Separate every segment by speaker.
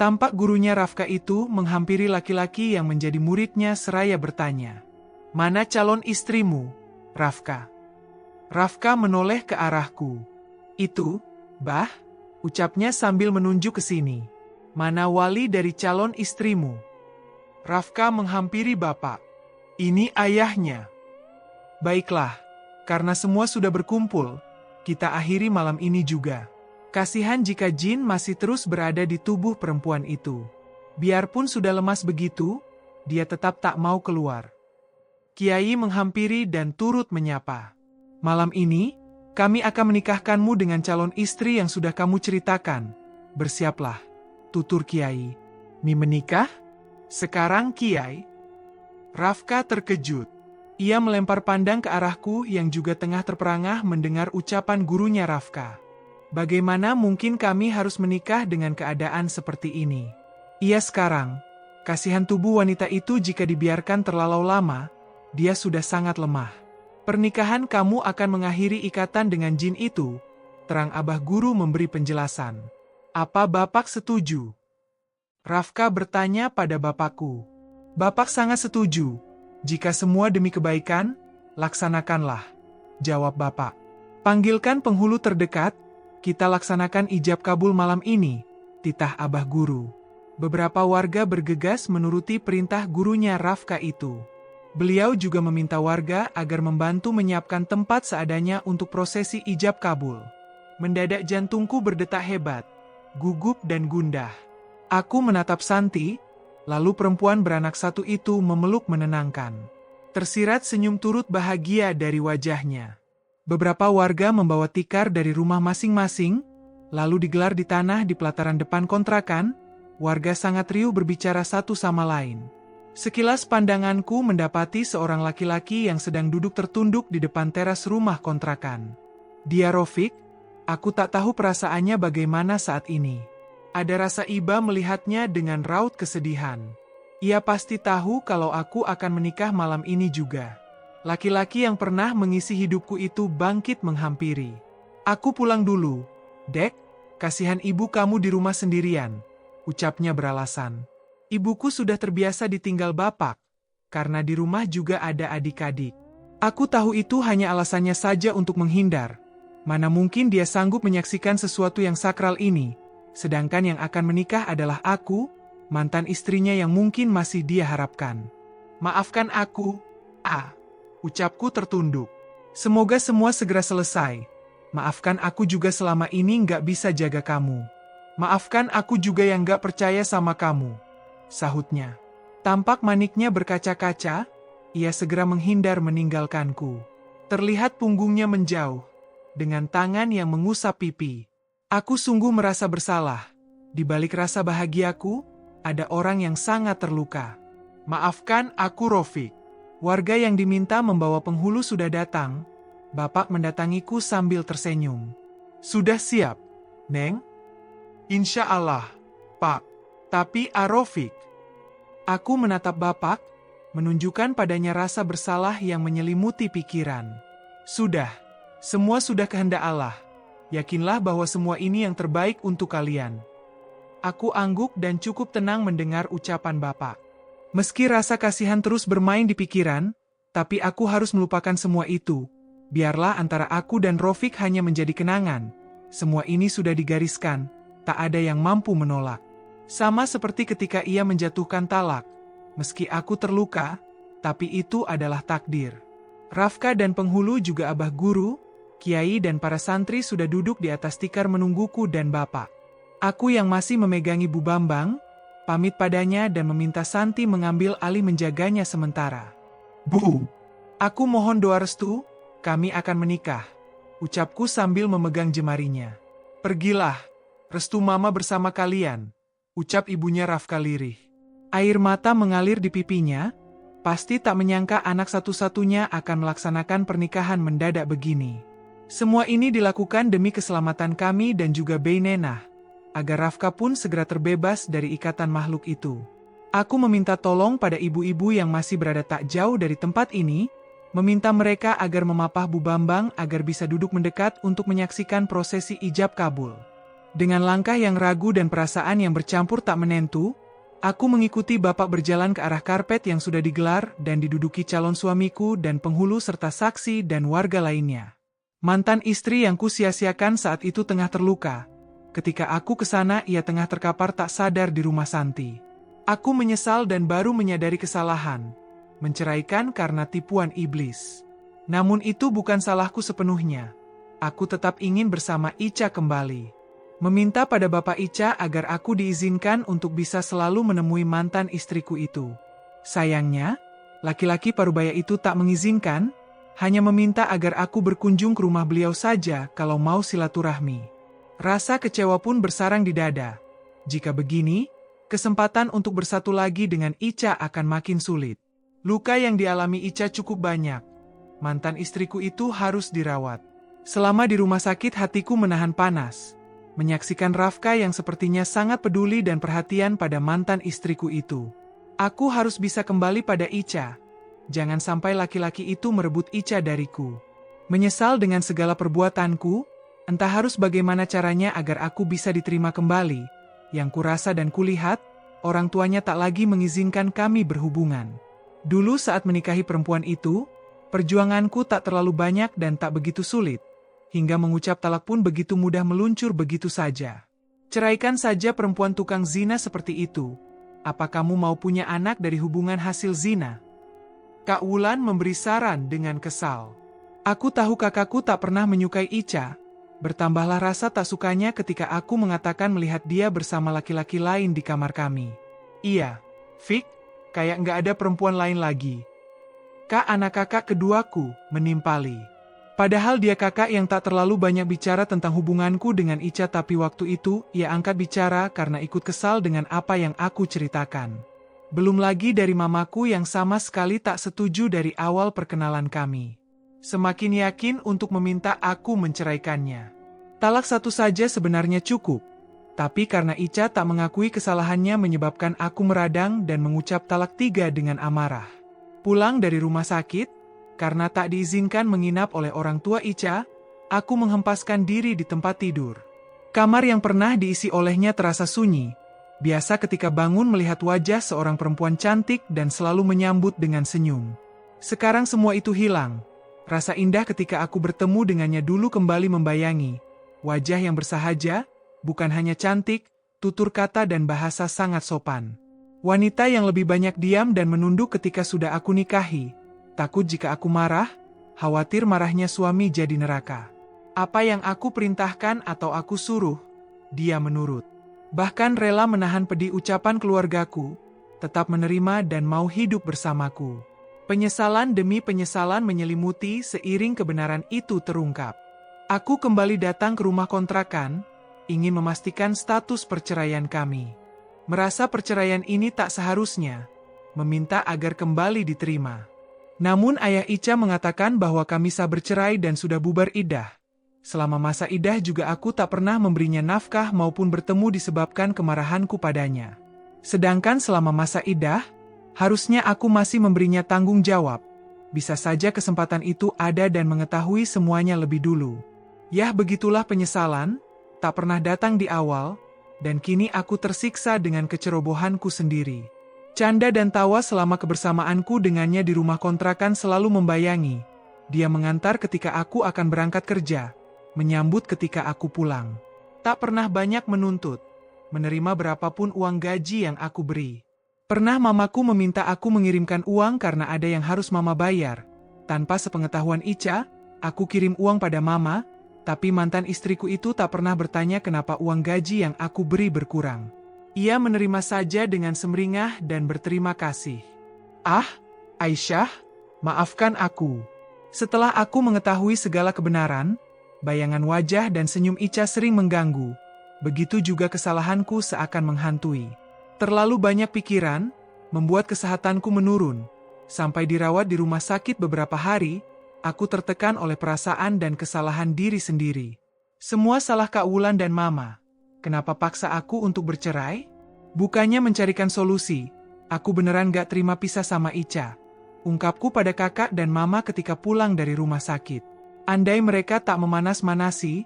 Speaker 1: Tampak gurunya Rafka itu menghampiri laki-laki yang menjadi muridnya seraya bertanya, "Mana calon istrimu, Rafka?" Rafka menoleh ke arahku. "Itu, Bah," ucapnya sambil menunjuk ke sini. "Mana wali dari calon istrimu?" Rafka menghampiri bapak. "Ini ayahnya." "Baiklah, karena semua sudah berkumpul, kita akhiri malam ini juga." Kasihan jika jin masih terus berada di tubuh perempuan itu. Biarpun sudah lemas begitu, dia tetap tak mau keluar. Kiai menghampiri dan turut menyapa. "Malam ini, kami akan menikahkanmu dengan calon istri yang sudah kamu ceritakan. Bersiaplah," tutur Kiai. "Mi menikah? Sekarang, Kiai?" Rafka terkejut. Ia melempar pandang ke arahku yang juga tengah terperangah mendengar ucapan gurunya Rafka. Bagaimana mungkin kami harus menikah dengan keadaan seperti ini? Ia sekarang, kasihan tubuh wanita itu jika dibiarkan terlalu lama, dia sudah sangat lemah. "Pernikahan kamu akan mengakhiri ikatan dengan jin itu," terang Abah Guru memberi penjelasan. "Apa Bapak setuju?" Rafka bertanya pada bapakku. "Bapak sangat setuju. Jika semua demi kebaikan, laksanakanlah," jawab bapak. "Panggilkan penghulu terdekat, kita laksanakan ijab kabul malam ini," titah Abah Guru. Beberapa warga bergegas menuruti perintah gurunya Rafka itu. Beliau juga meminta warga agar membantu menyiapkan tempat seadanya untuk prosesi ijab kabul. Mendadak jantungku berdetak hebat, gugup dan gundah. Aku menatap Santi, lalu perempuan beranak satu itu memeluk menenangkan. Tersirat senyum turut bahagia dari wajahnya. Beberapa warga membawa tikar dari rumah masing-masing, lalu digelar di tanah di pelataran depan kontrakan. Warga sangat riuh berbicara satu sama lain. Sekilas pandanganku mendapati seorang laki-laki yang sedang duduk tertunduk di depan teras rumah kontrakan. Dia Rofik. Aku tak tahu perasaannya bagaimana saat ini. Ada rasa iba melihatnya dengan raut kesedihan. Ia pasti tahu kalau aku akan menikah malam ini juga. Laki-laki yang pernah mengisi hidupku itu bangkit menghampiri. "Aku pulang dulu, Dek. Kasihan ibu kamu di rumah sendirian," ucapnya beralasan. "Ibuku sudah terbiasa ditinggal bapak, karena di rumah juga ada adik-adik. Aku tahu itu hanya alasannya saja untuk menghindar. Mana mungkin dia sanggup menyaksikan sesuatu yang sakral ini, sedangkan yang akan menikah adalah aku, mantan istrinya yang mungkin masih dia harapkan. Maafkan aku, ucapku tertunduk. Semoga semua segera selesai. Maafkan aku juga selama ini nggak bisa jaga kamu. Maafkan aku juga yang nggak percaya sama kamu," sahutnya. Tampak maniknya berkaca-kaca, ia segera menghindar meninggalkanku. Terlihat punggungnya menjauh, dengan tangan yang mengusap pipi. Aku sungguh merasa bersalah. Di balik rasa bahagiaku, ada orang yang sangat terluka. "Maafkan aku, Rofik." Warga yang diminta membawa penghulu sudah datang. Bapak mendatangiku sambil tersenyum. "Sudah siap, Neng?" "Insya Allah, Pak. Tapi Arofik." Aku menatap bapak, menunjukkan padanya rasa bersalah yang menyelimuti pikiran. "Sudah, semua sudah kehendak Allah. Yakinlah bahwa semua ini yang terbaik untuk kalian." Aku angguk dan cukup tenang mendengar ucapan bapak. Meski rasa kasihan terus bermain di pikiran, tapi aku harus melupakan semua itu. Biarlah antara aku dan Rofik hanya menjadi kenangan. Semua ini sudah digariskan, tak ada yang mampu menolak. Sama seperti ketika ia menjatuhkan talak. Meski aku terluka, tapi itu adalah takdir. Rafka dan penghulu juga Abah Guru, Kiai dan para santri sudah duduk di atas tikar menungguku dan bapak. Aku yang masih memegangi Bu Bambang, pamit padanya dan meminta Santi mengambil alih menjaganya sementara. "Bu, aku mohon doa restu, kami akan menikah," ucapku sambil memegang jemarinya. "Pergilah, restu Mama bersama kalian," ucap ibunya Rafka lirih. Air mata mengalir di pipinya, pasti tak menyangka anak satu-satunya akan melaksanakan pernikahan mendadak begini. Semua ini dilakukan demi keselamatan kami dan juga Beinenah, agar Rafka pun segera terbebas dari ikatan makhluk itu. Aku meminta tolong pada ibu-ibu yang masih berada tak jauh dari tempat ini, meminta mereka agar memapah Bu Bambang agar bisa duduk mendekat untuk menyaksikan prosesi ijab kabul. Dengan langkah yang ragu dan perasaan yang bercampur tak menentu, aku mengikuti bapak berjalan ke arah karpet yang sudah digelar dan diduduki calon suamiku dan penghulu serta saksi dan warga lainnya. Mantan istri yang kusia-siakan saat itu tengah terluka. Ketika aku ke sana, ia tengah terkapar tak sadar di rumah Santi. Aku menyesal dan baru menyadari kesalahan. Menceraikan karena tipuan iblis. Namun itu bukan salahku sepenuhnya. Aku tetap ingin bersama Ica kembali. Meminta pada Bapak Ica agar aku diizinkan untuk bisa selalu menemui mantan istriku itu. Sayangnya, laki-laki parubaya itu tak mengizinkan, hanya meminta agar aku berkunjung ke rumah beliau saja kalau mau silaturahmi. Rasa kecewa pun bersarang di dada. Jika begini, kesempatan untuk bersatu lagi dengan Ica akan makin sulit. Luka yang dialami Ica cukup banyak. Mantan istriku itu harus dirawat. Selama di rumah sakit hatiku menahan panas. Menyaksikan Rafka yang sepertinya sangat peduli dan perhatian pada mantan istriku itu. Aku harus bisa kembali pada Ica. Jangan sampai laki-laki itu merebut Ica dariku. Menyesal dengan segala perbuatanku, entah harus bagaimana caranya agar aku bisa diterima kembali. Yang kurasa dan kulihat, orang tuanya tak lagi mengizinkan kami berhubungan. Dulu saat menikahi perempuan itu, perjuanganku tak terlalu banyak dan tak begitu sulit. Hingga mengucap talak pun begitu mudah meluncur begitu saja. Ceraikan saja perempuan tukang zina seperti itu. Apa kamu mau punya anak dari hubungan hasil zina? Kak Wulan memberi saran dengan kesal. Aku tahu kakakku tak pernah menyukai Ica. Bertambahlah rasa tak sukanya ketika aku mengatakan melihat dia bersama laki-laki lain di kamar kami. Iya, Fik, kayak nggak ada perempuan lain lagi. Kak anak kakak keduaku, menimpali. Padahal dia kakak yang tak terlalu banyak bicara tentang hubunganku dengan Ica, tapi waktu itu ia angkat bicara karena ikut kesal dengan apa yang aku ceritakan. Belum lagi dari mamaku yang sama sekali tak setuju dari awal perkenalan kami. Semakin yakin untuk meminta aku menceraikannya. Talak satu saja sebenarnya cukup. Tapi karena Ica tak mengakui kesalahannya menyebabkan aku meradang dan mengucap talak 3 dengan amarah. Pulang dari rumah sakit, karena tak diizinkan menginap oleh orang tua Ica, aku menghempaskan diri di tempat tidur. Kamar yang pernah diisi olehnya terasa sunyi. Biasa ketika bangun melihat wajah seorang perempuan cantik dan selalu menyambut dengan senyum. Sekarang semua itu hilang. Rasa indah ketika aku bertemu dengannya dulu kembali membayangi. Wajah yang bersahaja, bukan hanya cantik, tutur kata dan bahasa sangat sopan. Wanita yang lebih banyak diam dan menunduk ketika sudah aku nikahi. Takut jika aku marah, khawatir marahnya suami jadi neraka. Apa yang aku perintahkan atau aku suruh, dia menurut. Bahkan rela menahan pedih ucapan keluargaku, tetap menerima dan mau hidup bersamaku. Penyesalan demi penyesalan menyelimuti seiring kebenaran itu terungkap. Aku kembali datang ke rumah kontrakan, ingin memastikan status perceraian kami. Merasa perceraian ini tak seharusnya, meminta agar kembali diterima. Namun ayah Ica mengatakan bahwa kami sah bercerai dan sudah bubar iddah. Selama masa iddah juga aku tak pernah memberinya nafkah maupun bertemu disebabkan kemarahanku padanya. Sedangkan selama masa iddah, harusnya aku masih memberinya tanggung jawab. Bisa saja kesempatan itu ada dan mengetahui semuanya lebih dulu. Yah begitulah penyesalan, tak pernah datang di awal, dan kini aku tersiksa dengan kecerobohanku sendiri. Canda dan tawa selama kebersamaanku dengannya di rumah kontrakan selalu membayangi. Dia mengantar ketika aku akan berangkat kerja, menyambut ketika aku pulang. Tak pernah banyak menuntut, menerima berapapun uang gaji yang aku beri. Pernah mamaku meminta aku mengirimkan uang karena ada yang harus mama bayar. Tanpa sepengetahuan Ica, aku kirim uang pada mama, tapi mantan istriku itu tak pernah bertanya kenapa uang gaji yang aku beri berkurang. Ia menerima saja dengan semringah dan berterima kasih. Ah, Aisyah, maafkan aku. Setelah aku mengetahui segala kebenaran, bayangan wajah dan senyum Ica sering mengganggu. Begitu juga kesalahanku seakan menghantui. Terlalu banyak pikiran, membuat kesehatanku menurun. Sampai dirawat di rumah sakit beberapa hari, aku tertekan oleh perasaan dan kesalahan diri sendiri. Semua salah Kak Wulan dan Mama. Kenapa paksa aku untuk bercerai? Bukannya mencarikan solusi, aku beneran gak terima pisah sama Ica. Ungkapku pada kakak dan mama ketika pulang dari rumah sakit. Andai mereka tak memanas-manasi,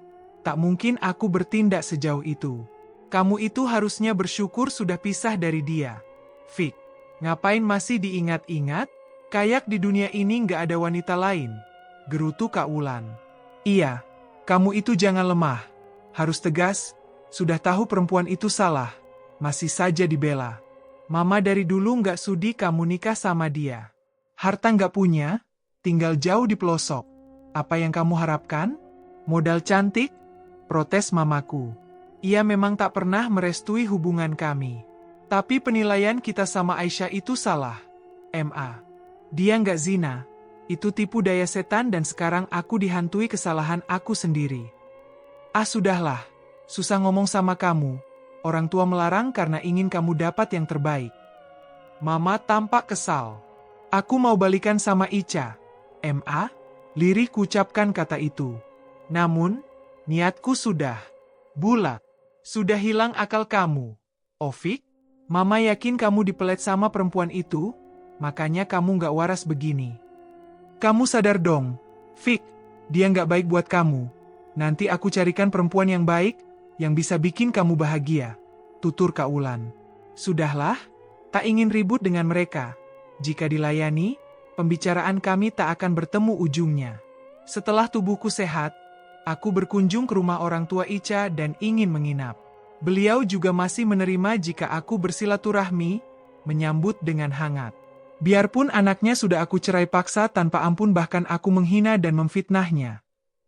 Speaker 1: Tak mungkin aku bertindak sejauh itu. Kamu itu harusnya bersyukur sudah pisah dari dia. Fik, ngapain masih diingat-ingat? Kayak di dunia ini nggak ada wanita lain. Gerutu Kak Wulan. Iya, kamu itu jangan lemah. Harus tegas, sudah tahu perempuan itu salah. Masih saja dibela. Mama dari dulu nggak sudi kamu nikah sama dia. Harta nggak punya, tinggal jauh di pelosok. Apa yang kamu harapkan? Modal cantik? Protes mamaku. Ia memang tak pernah merestui hubungan kami. Tapi penilaian kita sama Aisyah itu salah. Dia nggak zina. Itu tipu daya setan dan sekarang aku dihantui kesalahan aku sendiri. Sudahlah. Susah ngomong sama kamu. Orang tua melarang karena ingin kamu dapat yang terbaik. Mama tampak kesal. Aku mau balikan sama Ica. Lirih kucapkan kata itu. Namun, niatku sudah bulat. Sudah hilang akal kamu. Fik, Mama yakin kamu dipelet sama perempuan itu, makanya kamu nggak waras begini. Kamu sadar dong, Fik, dia nggak baik buat kamu. Nanti aku carikan perempuan yang baik, yang bisa bikin kamu bahagia. Tutur Kak Wulan. Sudahlah, tak ingin ribut dengan mereka. Jika dilayani, pembicaraan kami tak akan bertemu ujungnya. Setelah tubuhku sehat, aku berkunjung ke rumah orang tua Ica dan ingin menginap. Beliau juga masih menerima jika aku bersilaturahmi, menyambut dengan hangat. Biarpun anaknya sudah aku cerai paksa tanpa ampun bahkan aku menghina dan memfitnahnya.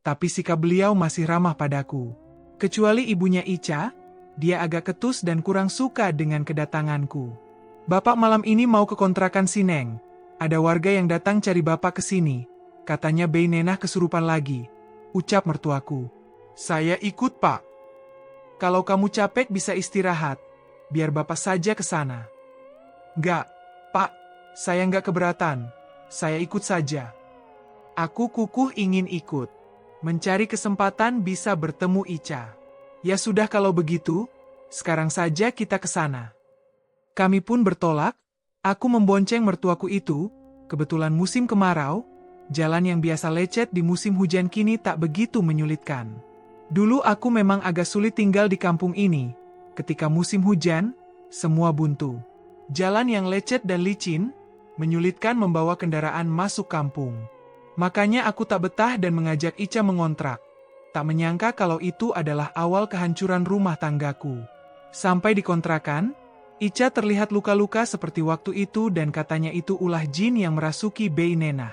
Speaker 1: Tapi sikap beliau masih ramah padaku. Kecuali ibunya Ica, dia agak ketus dan kurang suka dengan kedatanganku. Bapak malam ini mau ke kontrakan Sineng. Ada warga yang datang cari bapak ke sini. Katanya Bey Nenah kesurupan lagi. Ucap mertuaku. Saya ikut, Pak. Kalau kamu capek bisa istirahat. Biar bapak saja ke sana. Enggak, Pak. Saya enggak keberatan. Saya ikut saja. Aku kukuh ingin ikut. Mencari kesempatan bisa bertemu Ica. Ya sudah kalau begitu, sekarang saja kita ke sana. Kami pun bertolak. Aku membonceng mertuaku itu. Kebetulan musim kemarau, jalan yang biasa lecet di musim hujan kini tak begitu menyulitkan. Dulu aku memang agak sulit tinggal di kampung ini. Ketika musim hujan, semua buntu. Jalan yang lecet dan licin, menyulitkan membawa kendaraan masuk kampung. Makanya aku tak betah dan mengajak Ica mengontrak. Tak menyangka kalau itu adalah awal kehancuran rumah tanggaku. Sampai di kontrakan, Ica terlihat luka-luka seperti waktu itu dan katanya itu ulah jin yang merasuki Bey Nenah.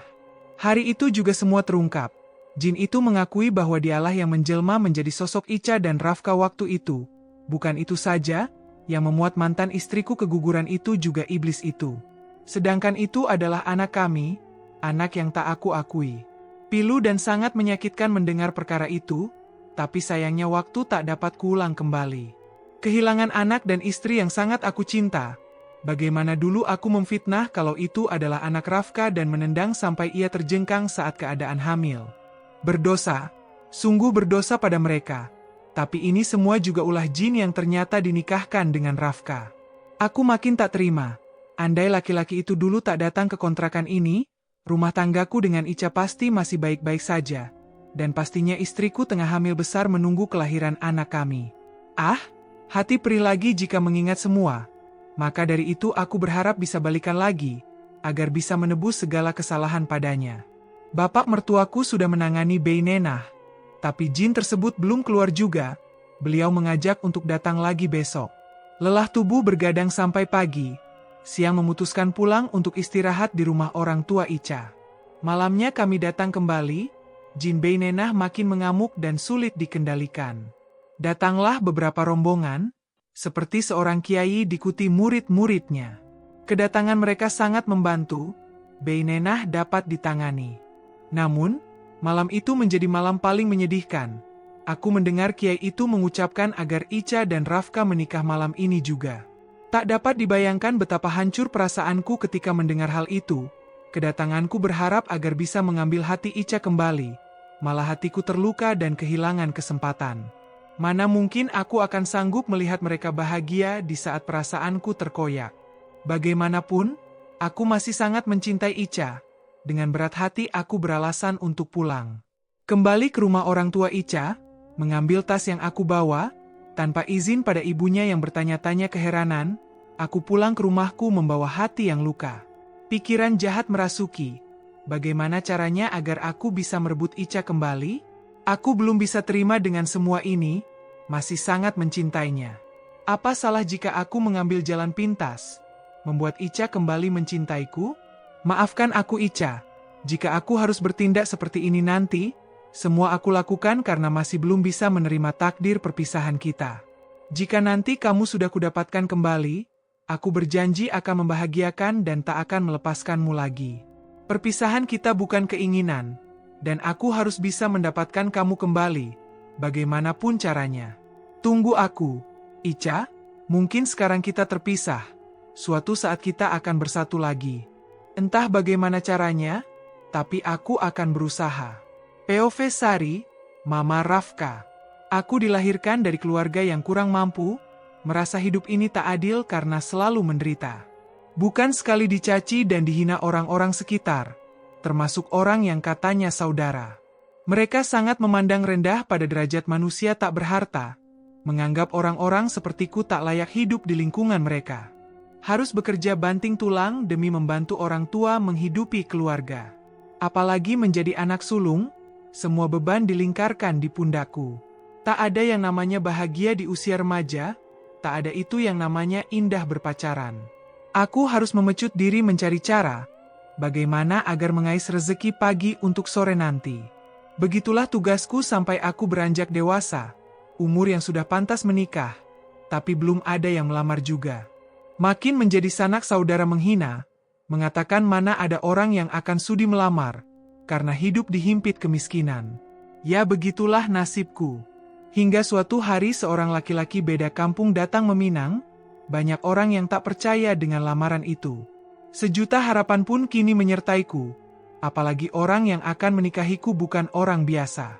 Speaker 1: Hari itu juga semua terungkap. Jin itu mengakui bahwa dialah yang menjelma menjadi sosok Ica dan Rafka waktu itu. Bukan itu saja, yang memuat mantan istriku keguguran itu juga iblis itu. Sedangkan itu adalah anak kami, anak yang tak aku akui. Pilu dan sangat menyakitkan mendengar perkara itu, tapi sayangnya waktu tak dapat kuulang kembali. Kehilangan anak dan istri yang sangat aku cinta. Bagaimana dulu aku memfitnah kalau itu adalah anak Rafka dan menendang sampai ia terjengkang saat keadaan hamil. Berdosa, sungguh berdosa pada mereka. Tapi ini semua juga ulah jin yang ternyata dinikahkan dengan Rafka. Aku makin tak terima. Andai laki-laki itu dulu tak datang ke kontrakan ini, rumah tanggaku dengan Ica pasti masih baik-baik saja. Dan pastinya istriku tengah hamil besar menunggu kelahiran anak kami. Hati perih lagi jika mengingat semua. Maka dari itu aku berharap bisa balikan lagi, agar bisa menebus segala kesalahan padanya. Bapak mertuaku sudah menangani Bey Nenah, tapi jin tersebut belum keluar juga. Beliau mengajak untuk datang lagi besok. Lelah tubuh bergadang sampai pagi. Siang memutuskan pulang untuk istirahat di rumah orang tua Ica. Malamnya kami datang kembali, jin Bey Nenah makin mengamuk dan sulit dikendalikan. Datanglah beberapa rombongan, seperti seorang kiai diikuti murid-muridnya. Kedatangan mereka sangat membantu, Bey Nenah dapat ditangani. Namun, malam itu menjadi malam paling menyedihkan. Aku mendengar kiai itu mengucapkan agar Ica dan Rafka menikah malam ini juga. Tak dapat dibayangkan betapa hancur perasaanku ketika mendengar hal itu. Kedatanganku berharap agar bisa mengambil hati Ica kembali. Malah hatiku terluka dan kehilangan kesempatan. Mana mungkin aku akan sanggup melihat mereka bahagia di saat perasaanku terkoyak. Bagaimanapun, aku masih sangat mencintai Ica. Dengan berat hati aku beralasan untuk pulang. Kembali ke rumah orang tua Ica, mengambil tas yang aku bawa, tanpa izin pada ibunya yang bertanya-tanya keheranan, aku pulang ke rumahku membawa hati yang luka. Pikiran jahat merasuki. Bagaimana caranya agar aku bisa merebut Ica kembali? Aku belum bisa terima dengan semua ini, masih sangat mencintainya. Apa salah jika aku mengambil jalan pintas, membuat Ica kembali mencintaiku? Maafkan aku Ica, jika aku harus bertindak seperti ini nanti, semua aku lakukan karena masih belum bisa menerima takdir perpisahan kita. Jika nanti kamu sudah kudapatkan kembali, aku berjanji akan membahagiakan dan tak akan melepaskanmu lagi. Perpisahan kita bukan keinginan, dan aku harus bisa mendapatkan kamu kembali, bagaimanapun caranya. Tunggu aku, Ica, mungkin sekarang kita terpisah, suatu saat kita akan bersatu lagi. Entah bagaimana caranya, tapi aku akan berusaha. POV Sari, Mama Rafka. Aku dilahirkan dari keluarga yang kurang mampu, merasa hidup ini tak adil karena selalu menderita. Bukan sekali dicaci dan dihina orang-orang sekitar, termasuk orang yang katanya saudara. Mereka sangat memandang rendah pada derajat manusia tak berharta, menganggap orang-orang sepertiku tak layak hidup di lingkungan mereka. Harus bekerja banting tulang demi membantu orang tua menghidupi keluarga. Apalagi menjadi anak sulung, semua beban dilingkarkan di pundakku. Tak ada yang namanya bahagia di usia remaja, tak ada itu yang namanya indah berpacaran. Aku harus memecut diri mencari cara, bagaimana agar mengais rezeki pagi untuk sore nanti. Begitulah tugasku sampai aku beranjak dewasa, umur yang sudah pantas menikah, tapi belum ada yang melamar juga. Makin menjadi sanak saudara menghina, mengatakan mana ada orang yang akan sudi melamar, karena hidup dihimpit kemiskinan. Ya begitulah nasibku. Hingga suatu hari seorang laki-laki beda kampung datang meminang, banyak orang yang tak percaya dengan lamaran itu. Sejuta harapan pun kini menyertaiku, apalagi orang yang akan menikahiku bukan orang biasa.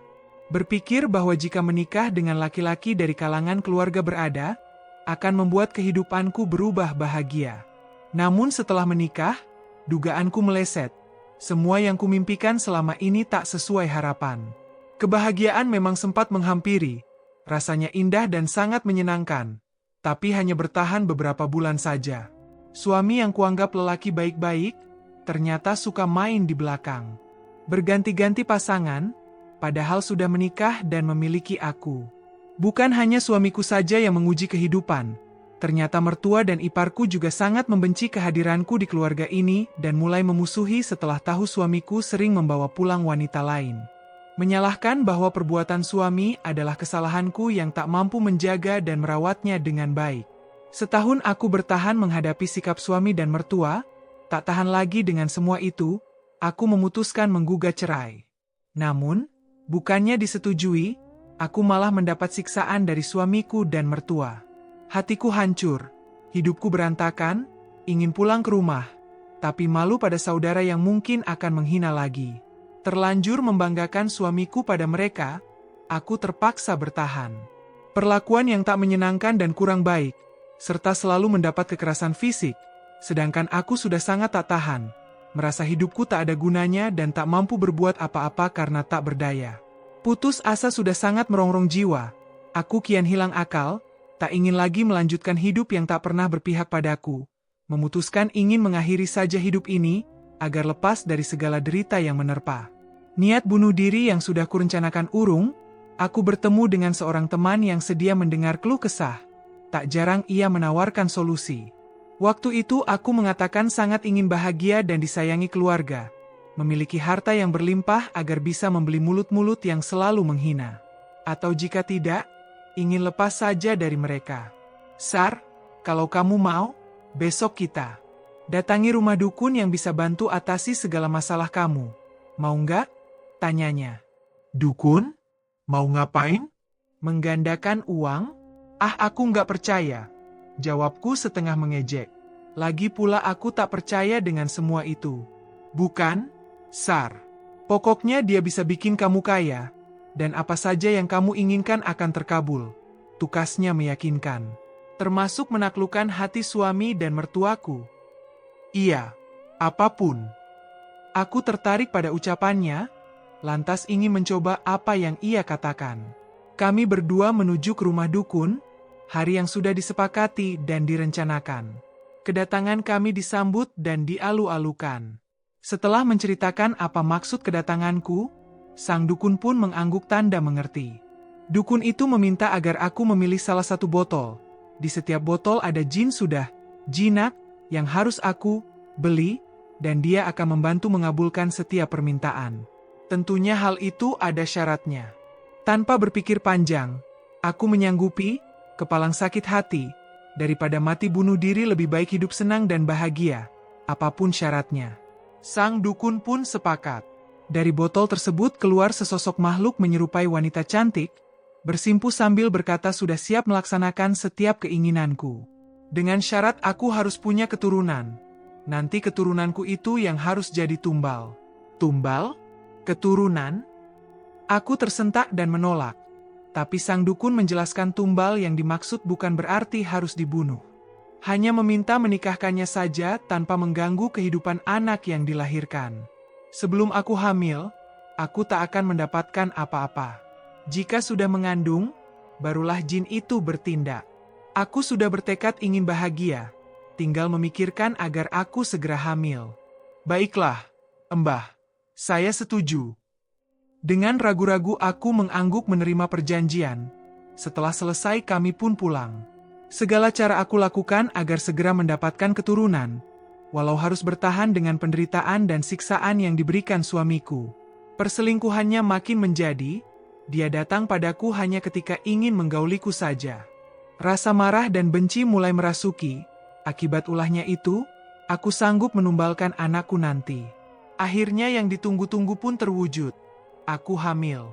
Speaker 1: Berpikir bahwa jika menikah dengan laki-laki dari kalangan keluarga berada, akan membuat kehidupanku berubah bahagia. Namun setelah menikah, dugaanku meleset. Semua yang kumimpikan selama ini tak sesuai harapan. Kebahagiaan memang sempat menghampiri, rasanya indah dan sangat menyenangkan, tapi hanya bertahan beberapa bulan saja. Suami yang kuanggap lelaki baik-baik, ternyata suka main di belakang. Berganti-ganti pasangan, padahal sudah menikah dan memiliki aku. Bukan hanya suamiku saja yang menguji kehidupan, ternyata mertua dan iparku juga sangat membenci kehadiranku di keluarga ini dan mulai memusuhi setelah tahu suamiku sering membawa pulang wanita lain. Menyalahkan bahwa perbuatan suami adalah kesalahanku yang tak mampu menjaga dan merawatnya dengan baik. Setahun aku bertahan menghadapi sikap suami dan mertua, tak tahan lagi dengan semua itu, aku memutuskan menggugat cerai. Namun, bukannya disetujui, aku malah mendapat siksaan dari suamiku dan mertua. Hatiku hancur, hidupku berantakan, ingin pulang ke rumah, tapi malu pada saudara yang mungkin akan menghina lagi. Terlanjur membanggakan suamiku pada mereka, aku terpaksa bertahan. Perlakuan yang tak menyenangkan dan kurang baik, serta selalu mendapat kekerasan fisik, sedangkan aku sudah sangat tak tahan, merasa hidupku tak ada gunanya dan tak mampu berbuat apa-apa karena tak berdaya. Putus asa sudah sangat merongrong jiwa, aku kian hilang akal, tak ingin lagi melanjutkan hidup yang tak pernah berpihak padaku, memutuskan ingin mengakhiri saja hidup ini, agar lepas dari segala derita yang menerpa. Niat bunuh diri yang sudah kurencanakan urung, aku bertemu dengan seorang teman yang sedia mendengar keluh kesah. Tak jarang ia menawarkan solusi. Waktu itu aku mengatakan sangat ingin bahagia dan disayangi keluarga, memiliki harta yang berlimpah agar bisa membeli mulut-mulut yang selalu menghina. Atau jika tidak, ingin lepas saja dari mereka. Sar, kalau kamu mau, besok kita datangi rumah dukun yang bisa bantu atasi segala masalah kamu. Mau nggak? Tanyanya. Dukun? Mau ngapain? Menggandakan uang? Ah, aku nggak percaya. Jawabku setengah mengejek. Lagi pula aku tak percaya dengan semua itu. Bukan, Sar. Pokoknya dia bisa bikin kamu kaya, dan apa saja yang kamu inginkan akan terkabul. Tukasnya meyakinkan. Termasuk menaklukkan hati suami dan mertuaku. Iya, apapun. Aku tertarik pada ucapannya, lantas ingin mencoba apa yang ia katakan. Kami berdua menuju ke rumah dukun, hari yang sudah disepakati dan direncanakan. Kedatangan kami disambut dan dialu-alukan. Setelah menceritakan apa maksud kedatanganku, sang dukun pun mengangguk tanda mengerti. Dukun itu meminta agar aku memilih salah satu botol. Di setiap botol ada jin sudah jinak yang harus aku beli, dan dia akan membantu mengabulkan setiap permintaan. Tentunya hal itu ada syaratnya. Tanpa berpikir panjang, aku menyanggupi, kepalang sakit hati, daripada mati bunuh diri lebih baik hidup senang dan bahagia, apapun syaratnya. Sang dukun pun sepakat. Dari botol tersebut keluar sesosok makhluk menyerupai wanita cantik, bersimpu sambil berkata sudah siap melaksanakan setiap keinginanku. Dengan syarat aku harus punya keturunan. Nanti keturunanku itu yang harus jadi tumbal. Tumbal? Keturunan? Aku tersentak dan menolak. Tapi sang dukun menjelaskan tumbal yang dimaksud bukan berarti harus dibunuh. Hanya meminta menikahkannya saja tanpa mengganggu kehidupan anak yang dilahirkan. Sebelum aku hamil, aku tak akan mendapatkan apa-apa. Jika sudah mengandung, barulah jin itu bertindak. Aku sudah bertekad ingin bahagia, tinggal memikirkan agar aku segera hamil. Baiklah, Mbah, saya setuju. Dengan ragu-ragu aku mengangguk menerima perjanjian. Setelah selesai kami pun pulang. Segala cara aku lakukan agar segera mendapatkan keturunan, walau harus bertahan dengan penderitaan dan siksaan yang diberikan suamiku. Perselingkuhannya makin menjadi, dia datang padaku hanya ketika ingin menggauliku saja. Rasa marah dan benci mulai merasuki, akibat ulahnya itu, aku sanggup menumbalkan anakku nanti. Akhirnya yang ditunggu-tunggu pun terwujud. Aku hamil.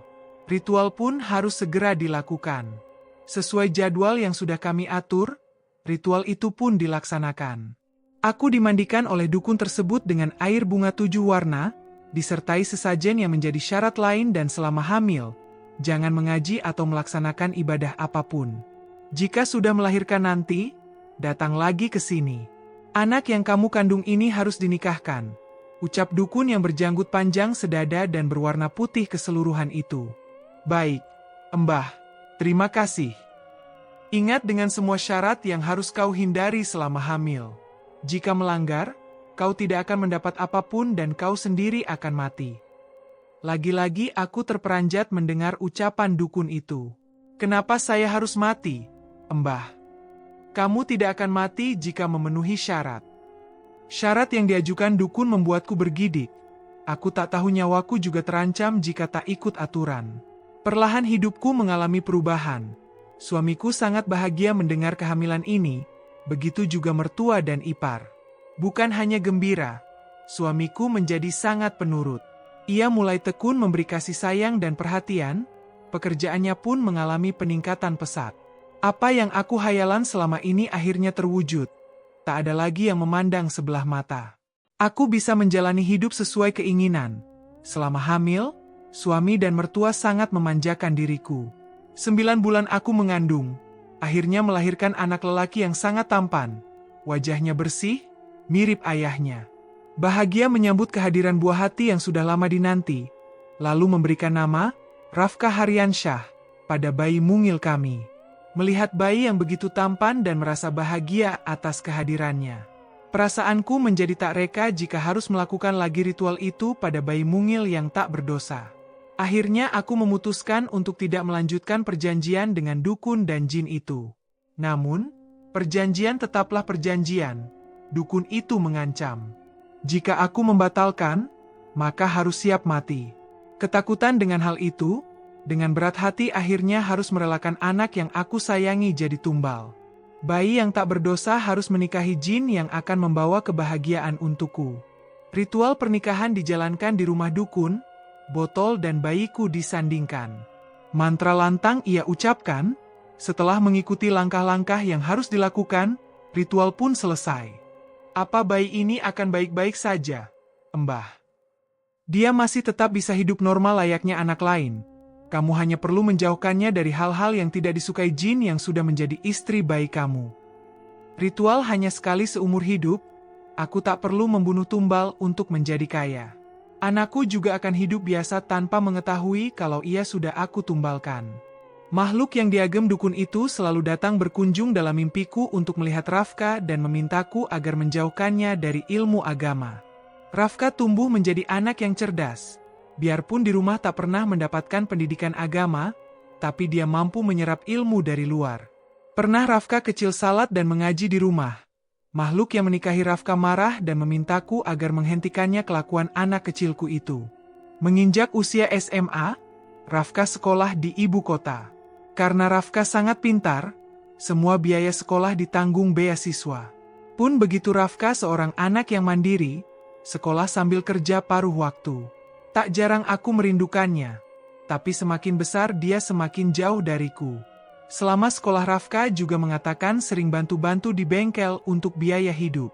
Speaker 1: Ritual pun harus segera dilakukan. Sesuai jadwal yang sudah kami atur, ritual itu pun dilaksanakan. Aku dimandikan oleh dukun tersebut dengan air bunga 7 warna, disertai sesajen yang menjadi syarat lain dan selama hamil, jangan mengaji atau melaksanakan ibadah apapun. Jika sudah melahirkan nanti, datang lagi ke sini. Anak yang kamu kandung ini harus dinikahkan. Ucap dukun yang berjanggut panjang sedada dan berwarna putih keseluruhan itu. Baik, Mbah, terima kasih. Ingat dengan semua syarat yang harus kau hindari selama hamil. Jika melanggar, kau tidak akan mendapat apapun dan kau sendiri akan mati. Lagi-lagi aku terperanjat mendengar ucapan dukun itu. Kenapa saya harus mati, Mbah? Kamu tidak akan mati jika memenuhi syarat. Syarat yang diajukan dukun membuatku bergidik. Aku tak tahu nyawaku juga terancam jika tak ikut aturan. Perlahan hidupku mengalami perubahan. Suamiku sangat bahagia mendengar kehamilan ini, begitu juga mertua dan ipar. Bukan hanya gembira, suamiku menjadi sangat penurut. Ia mulai tekun memberi kasih sayang dan perhatian, pekerjaannya pun mengalami peningkatan pesat. Apa yang aku hayalan selama ini akhirnya terwujud. Tak ada lagi yang memandang sebelah mata. Aku bisa menjalani hidup sesuai keinginan. Selama hamil, suami dan mertua sangat memanjakan diriku. 9 bulan aku mengandung, akhirnya melahirkan anak lelaki yang sangat tampan. Wajahnya bersih, mirip ayahnya. Bahagia menyambut kehadiran buah hati yang sudah lama dinanti, lalu memberikan nama, Rafka Haryansyah, pada bayi mungil kami. Melihat bayi yang begitu tampan dan merasa bahagia atas kehadirannya. Perasaanku menjadi tak reka jika harus melakukan lagi ritual itu pada bayi mungil yang tak berdosa. Akhirnya aku memutuskan untuk tidak melanjutkan perjanjian dengan dukun dan jin itu. Namun, perjanjian tetaplah perjanjian. Dukun itu mengancam. Jika aku membatalkan, maka harus siap mati. Ketakutan dengan hal itu, dengan berat hati akhirnya harus merelakan anak yang aku sayangi jadi tumbal. Bayi yang tak berdosa harus menikahi jin yang akan membawa kebahagiaan untukku. Ritual pernikahan dijalankan di rumah dukun, botol dan bayiku disandingkan. Mantra lantang ia ucapkan, setelah mengikuti langkah-langkah yang harus dilakukan, ritual pun selesai. Apa bayi ini akan baik-baik saja, Mbah? Dia masih tetap bisa hidup normal layaknya anak lain. Kamu hanya perlu menjauhkannya dari hal-hal yang tidak disukai jin yang sudah menjadi istri bayi kamu. Ritual hanya sekali seumur hidup, aku tak perlu membunuh tumbal untuk menjadi kaya. Anakku juga akan hidup biasa tanpa mengetahui kalau ia sudah aku tumbalkan. Makhluk yang diagem dukun itu selalu datang berkunjung dalam mimpiku untuk melihat Rafka dan memintaku agar menjauhkannya dari ilmu agama. Rafka tumbuh menjadi anak yang cerdas. Biarpun di rumah tak pernah mendapatkan pendidikan agama, tapi dia mampu menyerap ilmu dari luar. Pernah Rafka kecil salat dan mengaji di rumah. Makhluk yang menikahi Rafka marah dan memintaku agar menghentikannya kelakuan anak kecilku itu. Menginjak usia SMA, Rafka sekolah di ibu kota. Karena Rafka sangat pintar, semua biaya sekolah ditanggung beasiswa. Pun begitu Rafka seorang anak yang mandiri, sekolah sambil kerja paruh waktu. Tak jarang aku merindukannya, tapi semakin besar dia semakin jauh dariku. Selama sekolah Rafka juga mengatakan sering bantu-bantu di bengkel untuk biaya hidup.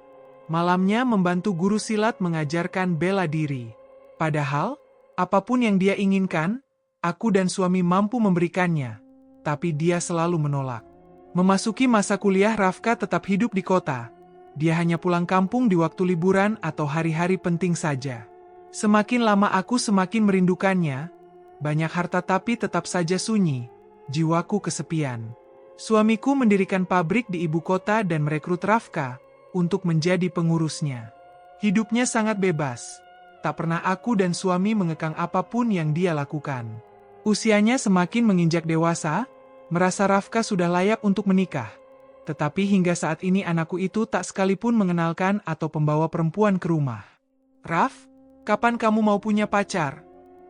Speaker 1: Malamnya membantu guru silat mengajarkan bela diri. Padahal, apapun yang dia inginkan, aku dan suami mampu memberikannya. Tapi dia selalu menolak. Memasuki masa kuliah Rafka tetap hidup di kota. Dia hanya pulang kampung di waktu liburan atau hari-hari penting saja. Semakin lama aku semakin merindukannya. Banyak harta tapi tetap saja sunyi. Jiwaku kesepian. Suamiku mendirikan pabrik di ibu kota dan merekrut Rafka untuk menjadi pengurusnya. Hidupnya sangat bebas. Tak pernah aku dan suami mengekang apapun yang dia lakukan. Usianya semakin menginjak dewasa, merasa Rafka sudah layak untuk menikah. Tetapi hingga saat ini anakku itu tak sekalipun mengenalkan atau pembawa perempuan ke rumah. "Raf, kapan kamu mau punya pacar?"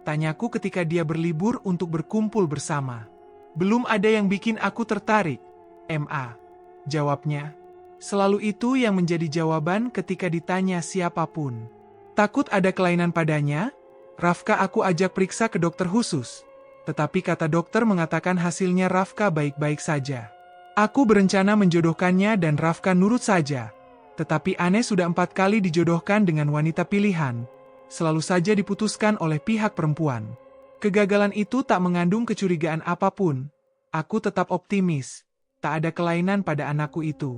Speaker 1: tanyaku ketika dia berlibur untuk berkumpul bersama. "Belum ada yang bikin aku tertarik, Ma," jawabnya. Selalu itu yang menjadi jawaban ketika ditanya siapapun. Takut ada kelainan padanya, Rafka aku ajak periksa ke dokter khusus. Tetapi kata dokter mengatakan hasilnya Rafka baik-baik saja. Aku berencana menjodohkannya dan Rafka nurut saja. Tetapi aneh sudah 4 kali dijodohkan dengan wanita pilihan. Selalu saja diputuskan oleh pihak perempuan. Kegagalan itu tak mengandung kecurigaan apapun. Aku tetap optimis. Tak ada kelainan pada anakku itu.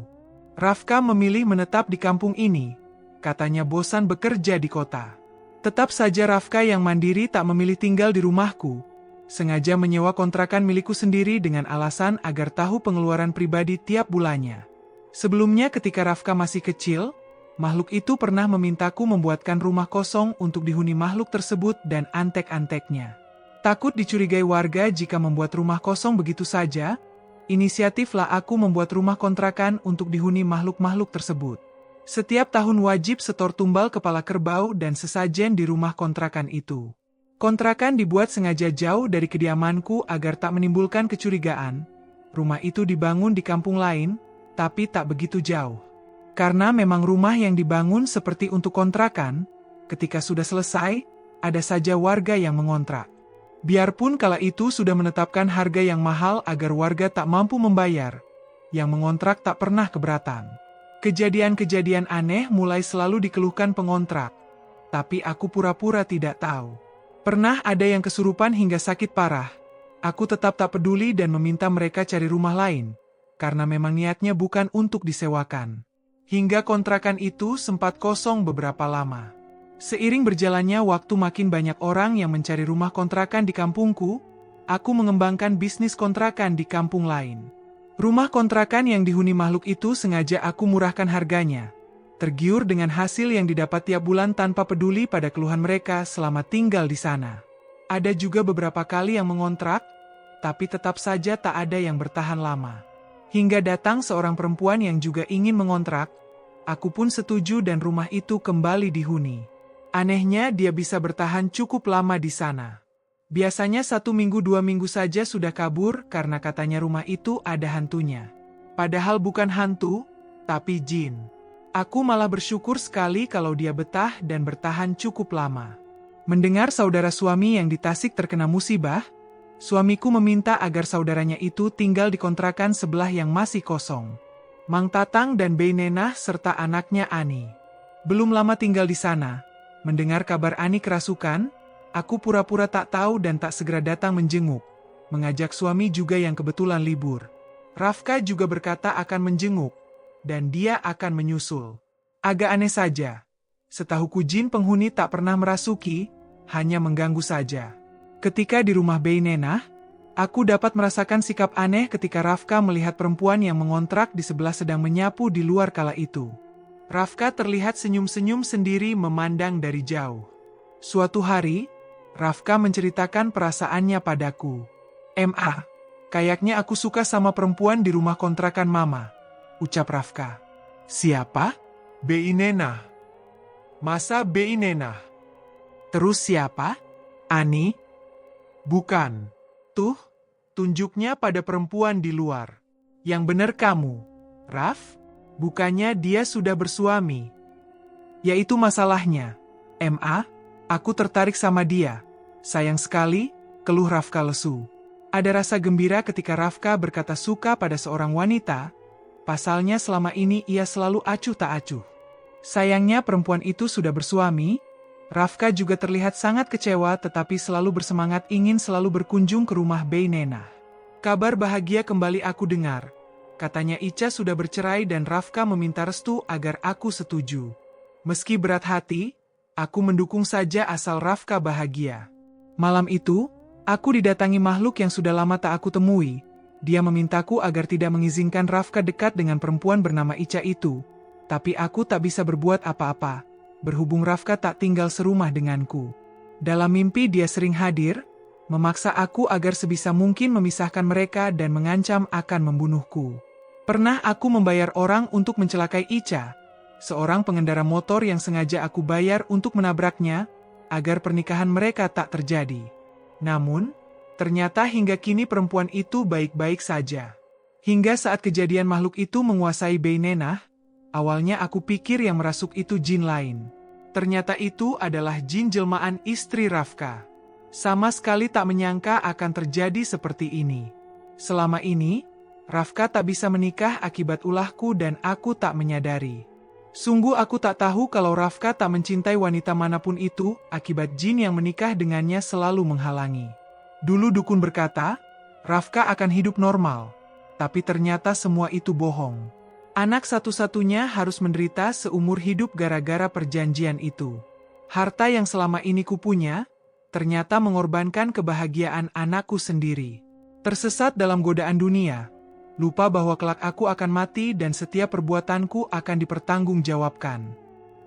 Speaker 1: Rafka memilih menetap di kampung ini. Katanya bosan bekerja di kota. Tetap saja Rafka yang mandiri tak memilih tinggal di rumahku. Sengaja menyewa kontrakan milikku sendiri dengan alasan agar tahu pengeluaran pribadi tiap bulannya. Sebelumnya ketika Rafka masih kecil, makhluk itu pernah memintaku membuatkan rumah kosong untuk dihuni makhluk tersebut dan antek-anteknya. Takut dicurigai warga jika membuat rumah kosong begitu saja, inisiatiflah aku membuat rumah kontrakan untuk dihuni makhluk-makhluk tersebut. Setiap tahun wajib setor tumbal kepala kerbau dan sesajen di rumah kontrakan itu. Kontrakan dibuat sengaja jauh dari kediamanku agar tak menimbulkan kecurigaan. Rumah itu dibangun di kampung lain, tapi tak begitu jauh. Karena memang rumah yang dibangun seperti untuk kontrakan, ketika sudah selesai, ada saja warga yang mengontrak. Biarpun kala itu sudah menetapkan harga yang mahal agar warga tak mampu membayar, yang mengontrak tak pernah keberatan. Kejadian-kejadian aneh mulai selalu dikeluhkan pengontrak, tapi aku pura-pura tidak tahu. Pernah ada yang kesurupan hingga sakit parah. Aku tetap tak peduli dan meminta mereka cari rumah lain, karena memang niatnya bukan untuk disewakan. Hingga kontrakan itu sempat kosong beberapa lama. Seiring berjalannya waktu makin banyak orang yang mencari rumah kontrakan di kampungku, aku mengembangkan bisnis kontrakan di kampung lain. Rumah kontrakan yang dihuni makhluk itu sengaja aku murahkan harganya. Tergiur dengan hasil yang didapat tiap bulan tanpa peduli pada keluhan mereka selama tinggal di sana. Ada juga beberapa kali yang mengontrak, tapi tetap saja tak ada yang bertahan lama. Hingga datang seorang perempuan yang juga ingin mengontrak, aku pun setuju dan rumah itu kembali dihuni. Anehnya dia bisa bertahan cukup lama di sana. Biasanya 1 minggu 2 minggu saja sudah kabur karena katanya rumah itu ada hantunya. Padahal bukan hantu, tapi jin. Aku malah bersyukur sekali kalau dia betah dan bertahan cukup lama. Mendengar saudara suami yang di Tasik terkena musibah, suamiku meminta agar saudaranya itu tinggal di kontrakan sebelah yang masih kosong. Mang Tatang dan Bey Nenah serta anaknya Ani. Belum lama tinggal di sana, mendengar kabar Ani kerasukan, aku pura-pura tak tahu dan tak segera datang menjenguk, mengajak suami juga yang kebetulan libur. Rafka juga berkata akan menjenguk, dan dia akan menyusul. Agak aneh saja. Setahuku jin penghuni tak pernah merasuki, hanya mengganggu saja. Ketika di rumah Bey Nenah, Aku dapat merasakan sikap aneh ketika Rafka melihat perempuan yang mengontrak di sebelah sedang menyapu di luar kala itu. Rafka terlihat senyum-senyum sendiri memandang dari jauh. Suatu hari, Rafka menceritakan perasaannya padaku. "Ma, kayaknya aku suka sama perempuan di rumah kontrakan Mama," ucap Rafka. "Siapa?" "Bei Nena." "Masa Bei Nena?" "Terus siapa? Ani?" "Bukan. Tuh, tunjuknya pada perempuan di luar. Yang benar kamu, Raf? Bukannya dia sudah bersuami?" "Ya itu masalahnya. Ma, aku tertarik sama dia. Sayang sekali," keluh Rafka lesu. Ada rasa gembira ketika Rafka berkata suka pada seorang wanita, pasalnya selama ini ia selalu acuh tak acuh. Sayangnya perempuan itu sudah bersuami. Rafka juga terlihat sangat kecewa tetapi selalu bersemangat ingin selalu berkunjung ke rumah Bei Nena. "Kabar bahagia kembali aku dengar. Katanya Ica sudah bercerai dan Rafka meminta restu agar aku setuju. Meski berat hati, aku mendukung saja asal Rafka bahagia." Malam itu, aku didatangi makhluk yang sudah lama tak aku temui. Dia memintaku agar tidak mengizinkan Rafka dekat dengan perempuan bernama Ica itu. Tapi aku tak bisa berbuat apa-apa. Berhubung Rafka tak tinggal serumah denganku. Dalam mimpi dia sering hadir, memaksa aku agar sebisa mungkin memisahkan mereka dan mengancam akan membunuhku. Pernah aku membayar orang untuk mencelakai Ica, seorang pengendara motor yang sengaja aku bayar untuk menabraknya, agar pernikahan mereka tak terjadi. Namun, ternyata hingga kini perempuan itu baik-baik saja. Hingga saat kejadian makhluk itu menguasai Bei Nena, awalnya aku pikir yang merasuk itu jin lain. Ternyata itu adalah jin jelmaan istri Rafka. Sama sekali tak menyangka akan terjadi seperti ini. Selama ini, Rafka tak bisa menikah akibat ulahku dan aku tak menyadari. Sungguh aku tak tahu kalau Rafka tak mencintai wanita manapun itu akibat jin yang menikah dengannya selalu menghalangi. Dulu dukun berkata, Rafka akan hidup normal. Tapi ternyata semua itu bohong. Anak satu-satunya harus menderita seumur hidup gara-gara perjanjian itu. Harta yang selama ini kupunya, ternyata mengorbankan kebahagiaan anakku sendiri. Tersesat dalam godaan dunia, lupa bahwa kelak aku akan mati dan setiap perbuatanku akan dipertanggungjawabkan.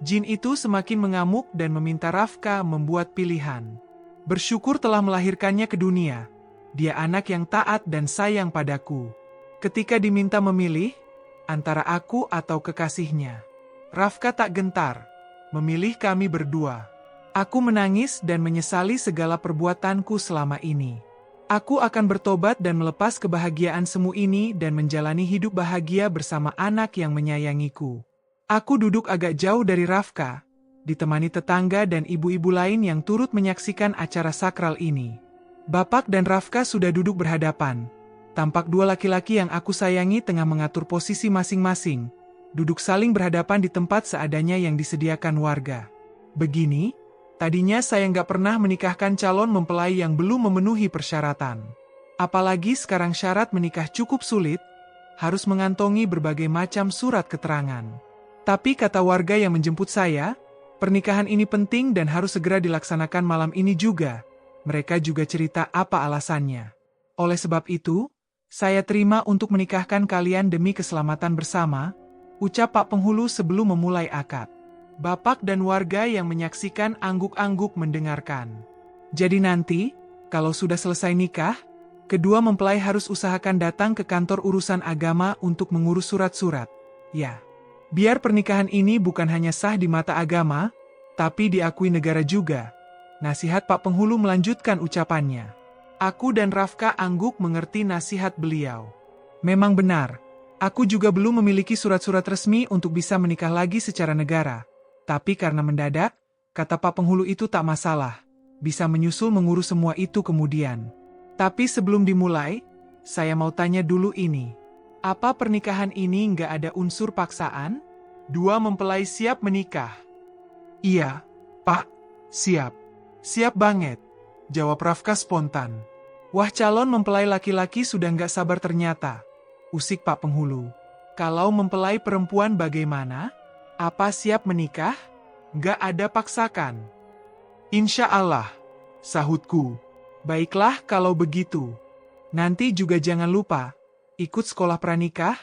Speaker 1: Jin itu semakin mengamuk dan meminta Rafka membuat pilihan. Bersyukur telah melahirkannya ke dunia. Dia anak yang taat dan sayang padaku. Ketika diminta memilih, antara aku atau kekasihnya, Rafka tak gentar, memilih kami berdua. Aku menangis dan menyesali segala perbuatanku selama ini. Aku akan bertobat dan melepas kebahagiaan semu ini dan menjalani hidup bahagia bersama anak yang menyayangiku. Aku duduk agak jauh dari Rafka, ditemani tetangga dan ibu-ibu lain yang turut menyaksikan acara sakral ini. Bapak dan Rafka sudah duduk berhadapan. Tampak dua laki-laki yang aku sayangi tengah mengatur posisi masing-masing, duduk saling berhadapan di tempat seadanya yang disediakan warga. Begini, tadinya saya nggak pernah menikahkan calon mempelai yang belum memenuhi persyaratan. Apalagi sekarang syarat menikah cukup sulit, harus mengantongi berbagai macam surat keterangan. Tapi kata warga yang menjemput saya, pernikahan ini penting dan harus segera dilaksanakan malam ini juga. Mereka juga cerita apa alasannya. Oleh sebab itu, saya terima untuk menikahkan kalian demi keselamatan bersama, ucap Pak Penghulu sebelum memulai akad. Bapak dan warga yang menyaksikan angguk-angguk mendengarkan. Jadi nanti, kalau sudah selesai nikah, kedua mempelai harus usahakan datang ke kantor urusan agama untuk mengurus surat-surat. Ya, biar pernikahan ini bukan hanya sah di mata agama, tapi diakui negara juga. Nasihat Pak Penghulu melanjutkan ucapannya. Aku dan Rafka angguk mengerti nasihat beliau. Memang benar, aku juga belum memiliki surat-surat resmi untuk bisa menikah lagi secara negara. Tapi karena mendadak, kata Pak Penghulu itu tak masalah. Bisa menyusul mengurus semua itu kemudian. Tapi sebelum dimulai, saya mau tanya dulu ini. Apa pernikahan ini nggak ada unsur paksaan? Dua mempelai siap menikah. Iya, Pak, siap. Siap banget, jawab Rafka spontan. Wah, calon mempelai laki-laki sudah nggak sabar ternyata, usik Pak Penghulu. Kalau mempelai perempuan bagaimana? Apa siap menikah? Nggak ada paksakan. Insya Allah, sahutku. Baiklah kalau begitu. Nanti juga jangan lupa, ikut sekolah pranikah,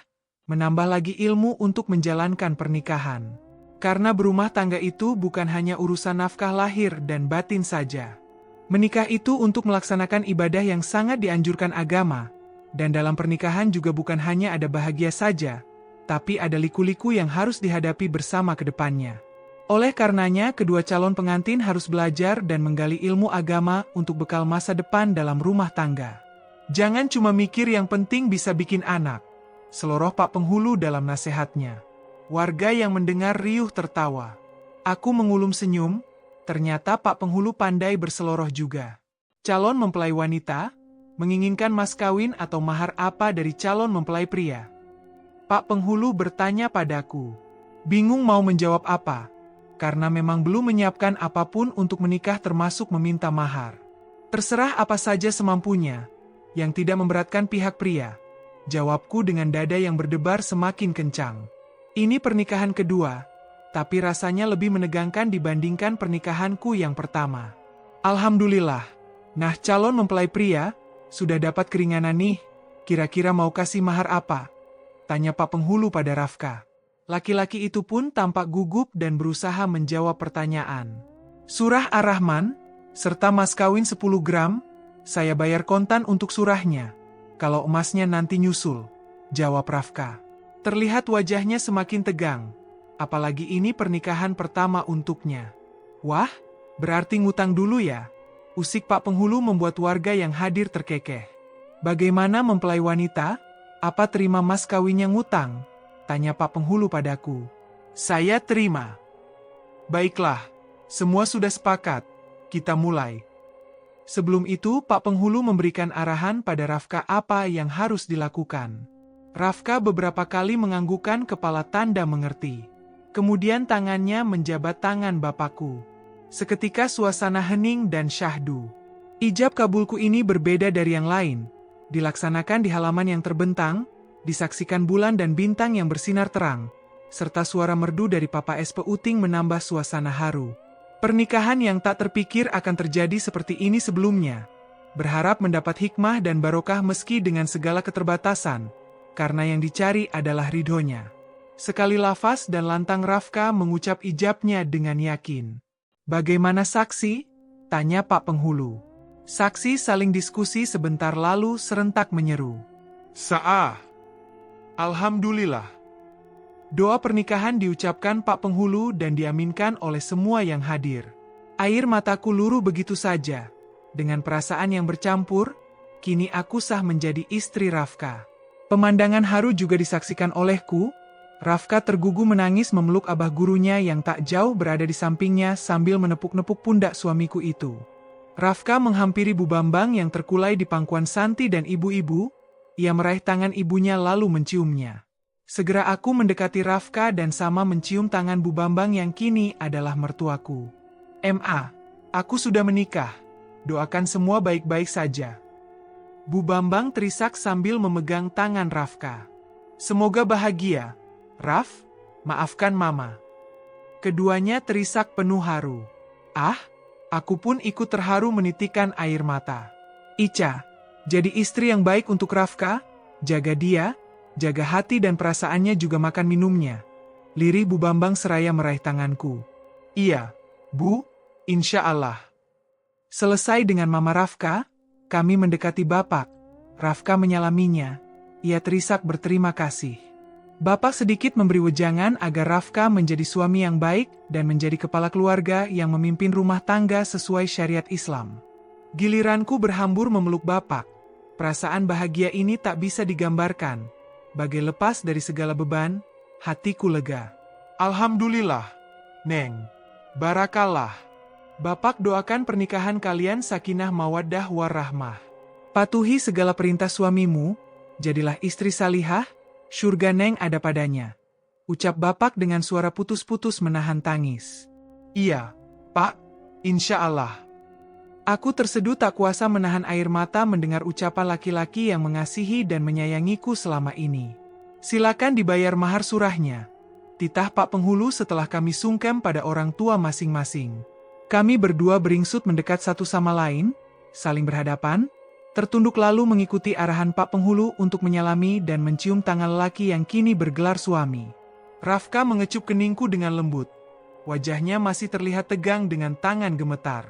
Speaker 1: menambah lagi ilmu untuk menjalankan pernikahan. Karena berumah tangga itu bukan hanya urusan nafkah lahir dan batin saja. Menikah itu untuk melaksanakan ibadah yang sangat dianjurkan agama, dan dalam pernikahan juga bukan hanya ada bahagia saja, tapi ada liku-liku yang harus dihadapi bersama ke depannya. Oleh karenanya, kedua calon pengantin harus belajar dan menggali ilmu agama untuk bekal masa depan dalam rumah tangga. Jangan cuma mikir yang penting bisa bikin anak, seloroh Pak Penghulu dalam nasihatnya. Warga yang mendengar riuh tertawa. Aku mengulum senyum, ternyata Pak Penghulu pandai berseloroh juga. Calon mempelai wanita menginginkan mas kawin atau mahar apa dari calon mempelai pria? Pak Penghulu bertanya padaku. Bingung mau menjawab apa, karena memang belum menyiapkan apapun untuk menikah termasuk meminta mahar. Terserah apa saja semampunya, yang tidak memberatkan pihak pria. Jawabku dengan dada yang berdebar semakin kencang. Ini pernikahan kedua, tapi rasanya lebih menegangkan dibandingkan pernikahanku yang pertama. Alhamdulillah. Nah, calon mempelai pria, sudah dapat keringanan nih, kira-kira mau kasih mahar apa? Tanya Pak Penghulu pada Rafka. Laki-laki itu pun tampak gugup dan berusaha menjawab pertanyaan. Surah Ar-Rahman, serta mas kawin 10 gram, saya bayar kontan untuk surahnya. Kalau emasnya nanti nyusul, jawab Rafka. Terlihat wajahnya semakin tegang, apalagi ini pernikahan pertama untuknya. Wah, berarti ngutang dulu ya? Usik Pak Penghulu membuat warga yang hadir terkekeh. Bagaimana mempelai wanita? Apa terima mas kawinnya ngutang? Tanya Pak Penghulu padaku. Saya terima. Baiklah, semua sudah sepakat, kita mulai. Sebelum itu Pak Penghulu memberikan arahan pada Rafka apa yang harus dilakukan. Rafka beberapa kali menganggukkan kepala tanda mengerti. Kemudian tangannya menjabat tangan bapakku. Seketika suasana hening dan syahdu. Ijab kabulku ini berbeda dari yang lain. Dilaksanakan di halaman yang terbentang, disaksikan bulan dan bintang yang bersinar terang, serta suara merdu dari Papa SP Uting menambah suasana haru. Pernikahan yang tak terpikir akan terjadi seperti ini sebelumnya. Berharap mendapat hikmah dan barokah meski dengan segala keterbatasan. Karena yang dicari adalah ridhonya. Sekali lafaz dan lantang Rafka mengucap ijabnya dengan yakin. Bagaimana saksi? Tanya Pak Penghulu. Saksi saling diskusi sebentar lalu serentak menyeru. Sa'ah. Alhamdulillah. Doa pernikahan diucapkan Pak Penghulu dan diaminkan oleh semua yang hadir. Air mataku luruh begitu saja. Dengan perasaan yang bercampur, kini aku sah menjadi istri Rafka. Pemandangan haru juga disaksikan olehku. Rafka tergugu menangis memeluk abah gurunya yang tak jauh berada di sampingnya sambil menepuk-nepuk pundak suamiku itu. Rafka menghampiri Bu Bambang yang terkulai di pangkuan Santi dan ibu-ibu. Ia meraih tangan ibunya lalu menciumnya. Segera aku mendekati Rafka dan sama mencium tangan Bu Bambang yang kini adalah mertuaku. Ma, aku sudah menikah. Doakan semua baik-baik saja. Bu Bambang terisak sambil memegang tangan Rafka. Semoga bahagia. Raf, maafkan Mama. Keduanya terisak penuh haru. Ah, aku pun ikut terharu menitikan air mata. Ica, jadi istri yang baik untuk Rafka, jaga dia, jaga hati dan perasaannya juga makan minumnya. Lirih Bu Bambang seraya meraih tanganku. Iya, Bu, insya Allah. Selesai dengan Mama Rafka, kami mendekati Bapak. Rafka menyalaminya. Ia terisak berterima kasih. Bapak sedikit memberi wejangan agar Rafka menjadi suami yang baik dan menjadi kepala keluarga yang memimpin rumah tangga sesuai syariat Islam. Giliranku berhambur memeluk Bapak. Perasaan bahagia ini tak bisa digambarkan. Bagai lepas dari segala beban, hatiku lega. Alhamdulillah, Neng. Barakallah. Bapak doakan pernikahan kalian sakinah mawaddah warahmah. Patuhi segala perintah suamimu, jadilah istri salihah, syurga Neng ada padanya. Ucap Bapak dengan suara putus-putus menahan tangis. Iya, Pak, insya Allah. Aku terseduh tak kuasa menahan air mata mendengar ucapan laki-laki yang mengasihi dan menyayangiku selama ini. Silakan dibayar mahar surahnya. Titah Pak Penghulu setelah kami sungkem pada orang tua masing-masing. Kami berdua beringsut mendekat satu sama lain, saling berhadapan, tertunduk lalu mengikuti arahan Pak Penghulu untuk menyalami dan mencium tangan lelaki yang kini bergelar suami. Rafka mengecup keningku dengan lembut. Wajahnya masih terlihat tegang dengan tangan gemetar.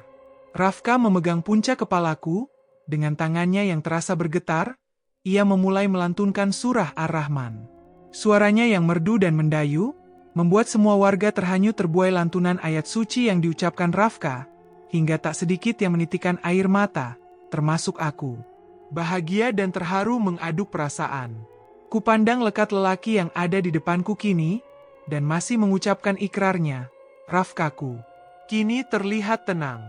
Speaker 1: Rafka memegang puncak kepalaku, dengan tangannya yang terasa bergetar, ia memulai melantunkan surah Ar-Rahman. Suaranya yang merdu dan mendayu, membuat semua warga terhanyut terbuai lantunan ayat suci yang diucapkan Rafka, hingga tak sedikit yang menitikan air mata, termasuk aku. Bahagia dan terharu mengaduk perasaan. Kupandang lekat lelaki yang ada di depanku kini, dan masih mengucapkan ikrarnya, Rafkaku. Kini terlihat tenang.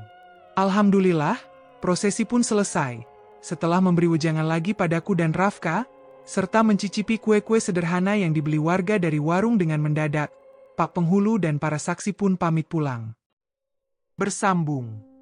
Speaker 1: Alhamdulillah, prosesi pun selesai. Setelah memberi wejangan lagi padaku dan Rafka, serta mencicipi kue-kue sederhana yang dibeli warga dari warung dengan mendadak, Pak Penghulu dan para saksi pun pamit pulang. Bersambung.